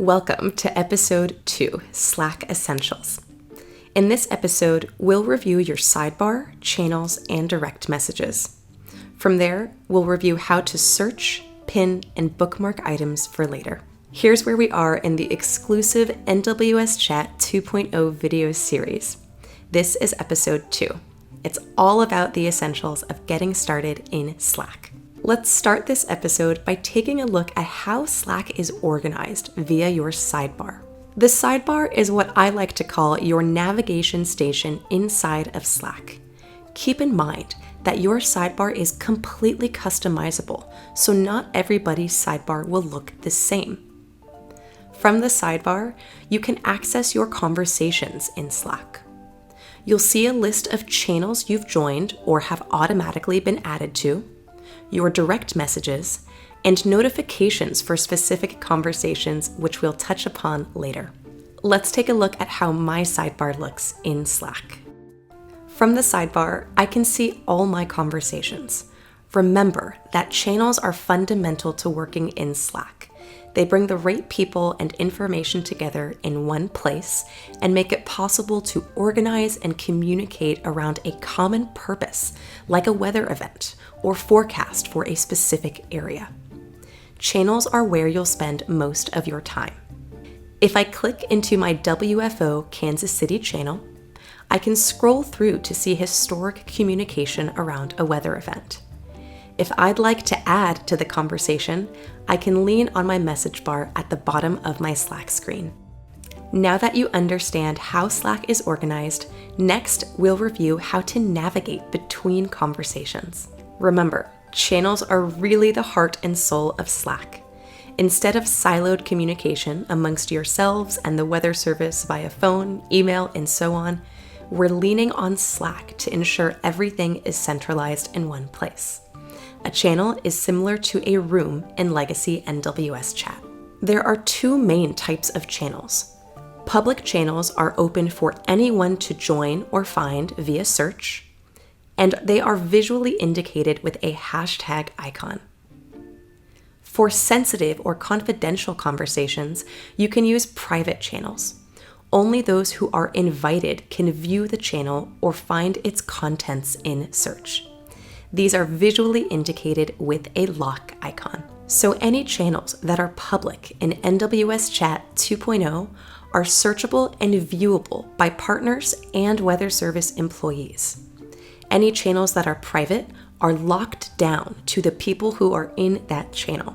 Welcome to episode 2, Slack Essentials. In this episode, we'll review your sidebar, channels, and direct messages. From there, we'll review how to search, pin, and bookmark items for later. Here's where we are in the exclusive NWS Chat 2.0 video series. This is episode 2. It's all about the essentials of getting started in Slack. Let's start this episode by taking a look at how Slack is organized via your sidebar. The sidebar is what I like to call your navigation station inside of Slack. Keep in mind that your sidebar is completely customizable, so not everybody's sidebar will look the same. From the sidebar, you can access your conversations in Slack. You'll see a list of channels you've joined or have automatically been added to, your direct messages, and notifications for specific conversations, which we'll touch upon later. Let's take a look at how my sidebar looks in Slack. From the sidebar, I can see all my conversations. Remember that channels are fundamental to working in Slack. They bring the right people and information together in one place and make it possible to organize and communicate around a common purpose, like a weather event or forecast for a specific area. Channels are where you'll spend most of your time. If I click into my WFO Kansas City channel, I can scroll through to see historic communication around a weather event. If I'd like to add to the conversation, I can lean on my message bar at the bottom of my Slack screen. Now that you understand how Slack is organized, next we'll review how to navigate between conversations. Remember, channels are really the heart and soul of Slack. Instead of siloed communication amongst yourselves and the weather service via phone, email, and so on, we're leaning on Slack to ensure everything is centralized in one place. A channel is similar to a room in legacy NWS Chat. There are two main types of channels. Public channels are open for anyone to join or find via search, and they are visually indicated with a hashtag icon. For sensitive or confidential conversations, you can use private channels. Only those who are invited can view the channel or find its contents in search. These are visually indicated with a lock icon. So any channels that are public in NWS Chat 2.0 are searchable and viewable by partners and weather service employees. Any channels that are private are locked down to the people who are in that channel.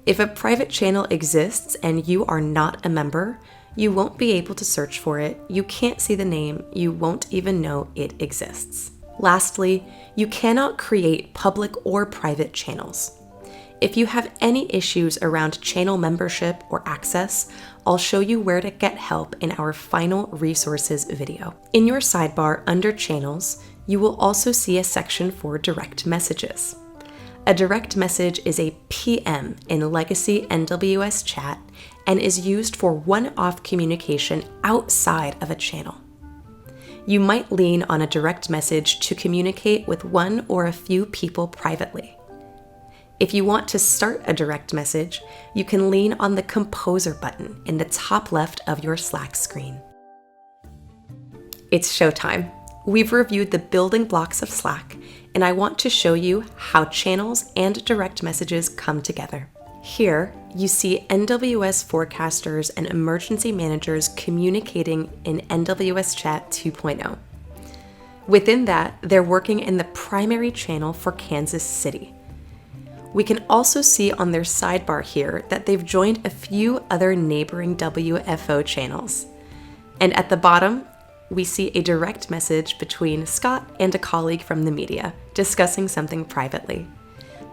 If a private channel exists and you are not a member, you won't be able to search for it, you can't see the name, you won't even know it exists. Lastly, you cannot create public or private channels. If you have any issues around channel membership or access, I'll show you where to get help in our final resources video. In your sidebar under channels, you will also see a section for direct messages. A direct message is a PM in legacy NWS Chat and is used for one-off communication outside of a channel. You might lean on a direct message to communicate with one or a few people privately. If you want to start a direct message, you can lean on the Composer button in the top left of your Slack screen. It's showtime. We've reviewed the building blocks of Slack, and I want to show you how channels and direct messages come together. Here, you see NWS forecasters and emergency managers communicating in NWS Chat 2.0. Within that, they're working in the primary channel for Kansas City. We can also see on their sidebar here that they've joined a few other neighboring WFO channels. And at the bottom, we see a direct message between Scott and a colleague from the media discussing something privately.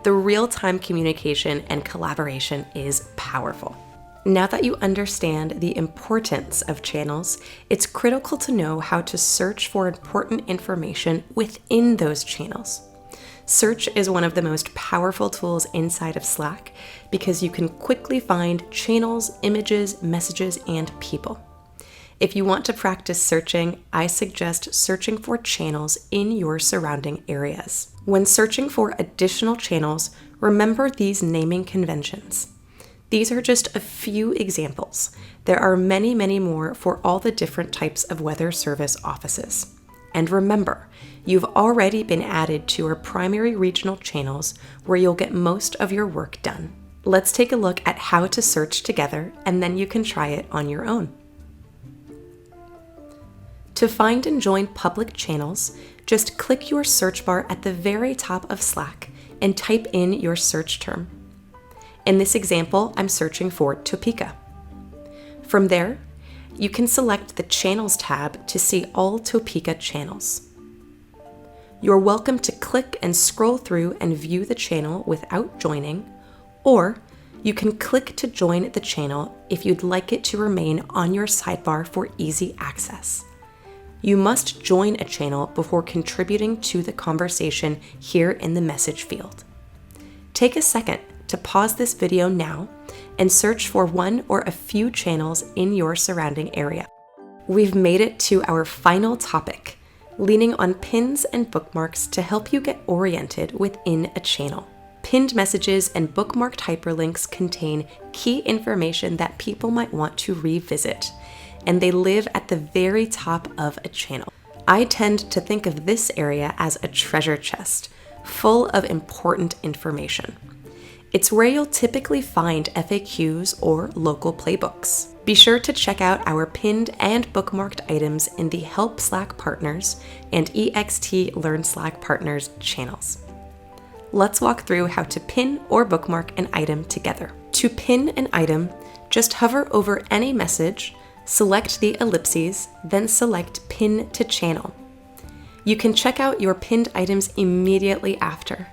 The real-time communication and collaboration is powerful. Now that you understand the importance of channels, it's critical to know how to search for important information within those channels. Search is one of the most powerful tools inside of Slack because you can quickly find channels, images, messages, and people. If you want to practice searching, I suggest searching for channels in your surrounding areas. When searching for additional channels, remember these naming conventions. These are just a few examples. There are many, many more for all the different types of weather service offices. And remember, you've already been added to our primary regional channels where you'll get most of your work done. Let's take a look at how to search together, and then you can try it on your own. To find and join public channels, just click your search bar at the very top of Slack and type in your search term. In this example, I'm searching for Topeka. From there, you can select the Channels tab to see all Topeka channels. You're welcome to click and scroll through and view the channel without joining, or you can click to join the channel if you'd like it to remain on your sidebar for easy access. You must join a channel before contributing to the conversation here in the message field. Take a second to pause this video now and search for one or a few channels in your surrounding area. We've made it to our final topic, leaning on pins and bookmarks to help you get oriented within a channel. Pinned messages and bookmarked hyperlinks contain key information that people might want to revisit, and they live at the very top of a channel. I tend to think of this area as a treasure chest, full of important information. It's where you'll typically find FAQs or local playbooks. Be sure to check out our pinned and bookmarked items in the Help Slack Partners and EXT Learn Slack Partners channels. Let's walk through how to pin or bookmark an item together. To pin an item, just hover over any message, select the ellipses, then select Pin to Channel. You can check out your pinned items immediately after.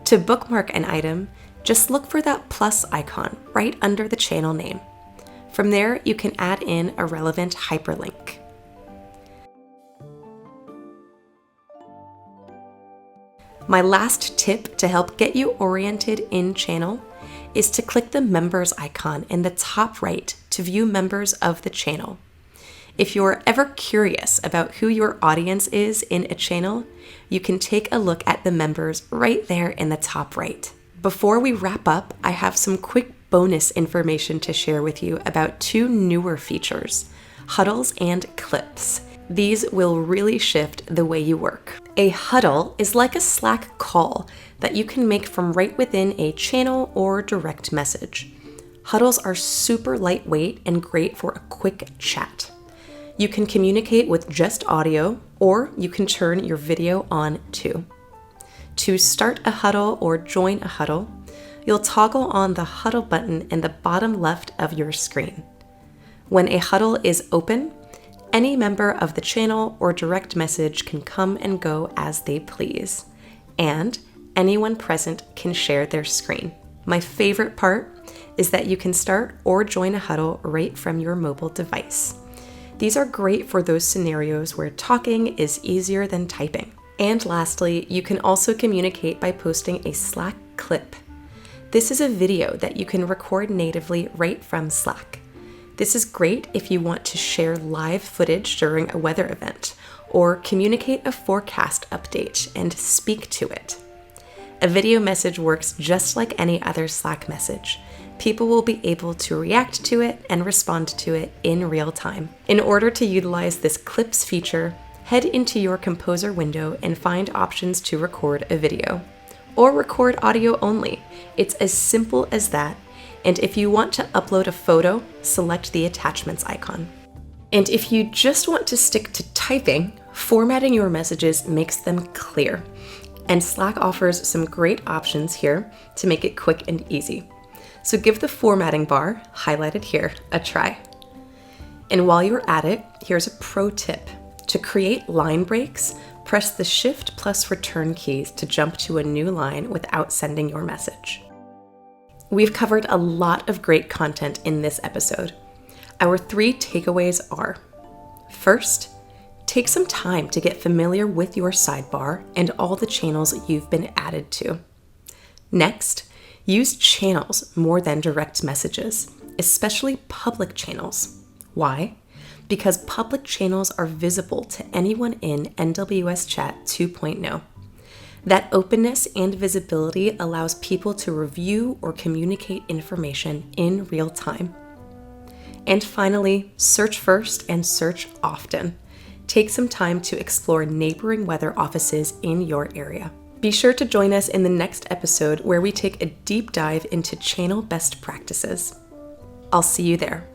To bookmark an item, just look for that plus icon right under the channel name. From there, you can add in a relevant hyperlink. My last tip to help get you oriented in channel is to click the members icon in the top right to view members of the channel. If you're ever curious about who your audience is in a channel, you can take a look at the members right there in the top right. Before we wrap up, I have some quick bonus information to share with you about two newer features, huddles and clips. These will really shift the way you work. A huddle is like a Slack call that you can make from right within a channel or direct message. Huddles are super lightweight and great for a quick chat. You can communicate with just audio, or you can turn your video on too. To start a huddle or join a huddle, you'll toggle on the huddle button in the bottom left of your screen. When a huddle is open, any member of the channel or direct message can come and go as they please, and anyone present can share their screen. My favorite part is that you can start or join a huddle right from your mobile device. These are great for those scenarios where talking is easier than typing. And lastly, you can also communicate by posting a Slack clip. This is a video that you can record natively right from Slack. This is great if you want to share live footage during a weather event or communicate a forecast update and speak to it. A video message works just like any other Slack message. People will be able to react to it and respond to it in real time. In order to utilize this Clips feature, head into your Composer window and find options to record a video. Or record audio only. It's as simple as that. And if you want to upload a photo, select the attachments icon. And if you just want to stick to typing, formatting your messages makes them clear. And Slack offers some great options here to make it quick and easy. So give the formatting bar, highlighted here, a try. And while you're at it, here's a pro tip. To create line breaks, press the Shift plus Return keys to jump to a new line without sending your message. We've covered a lot of great content in this episode. Our 3 takeaways are: first, take some time to get familiar with your sidebar and all the channels you've been added to. Next, use channels more than direct messages, especially public channels. Why? Because public channels are visible to anyone in NWS Chat 2.0. That openness and visibility allows people to review or communicate information in real time. And finally, search first and search often. Take some time to explore neighboring weather offices in your area. Be sure to join us in the next episode where we take a deep dive into channel best practices. I'll see you there.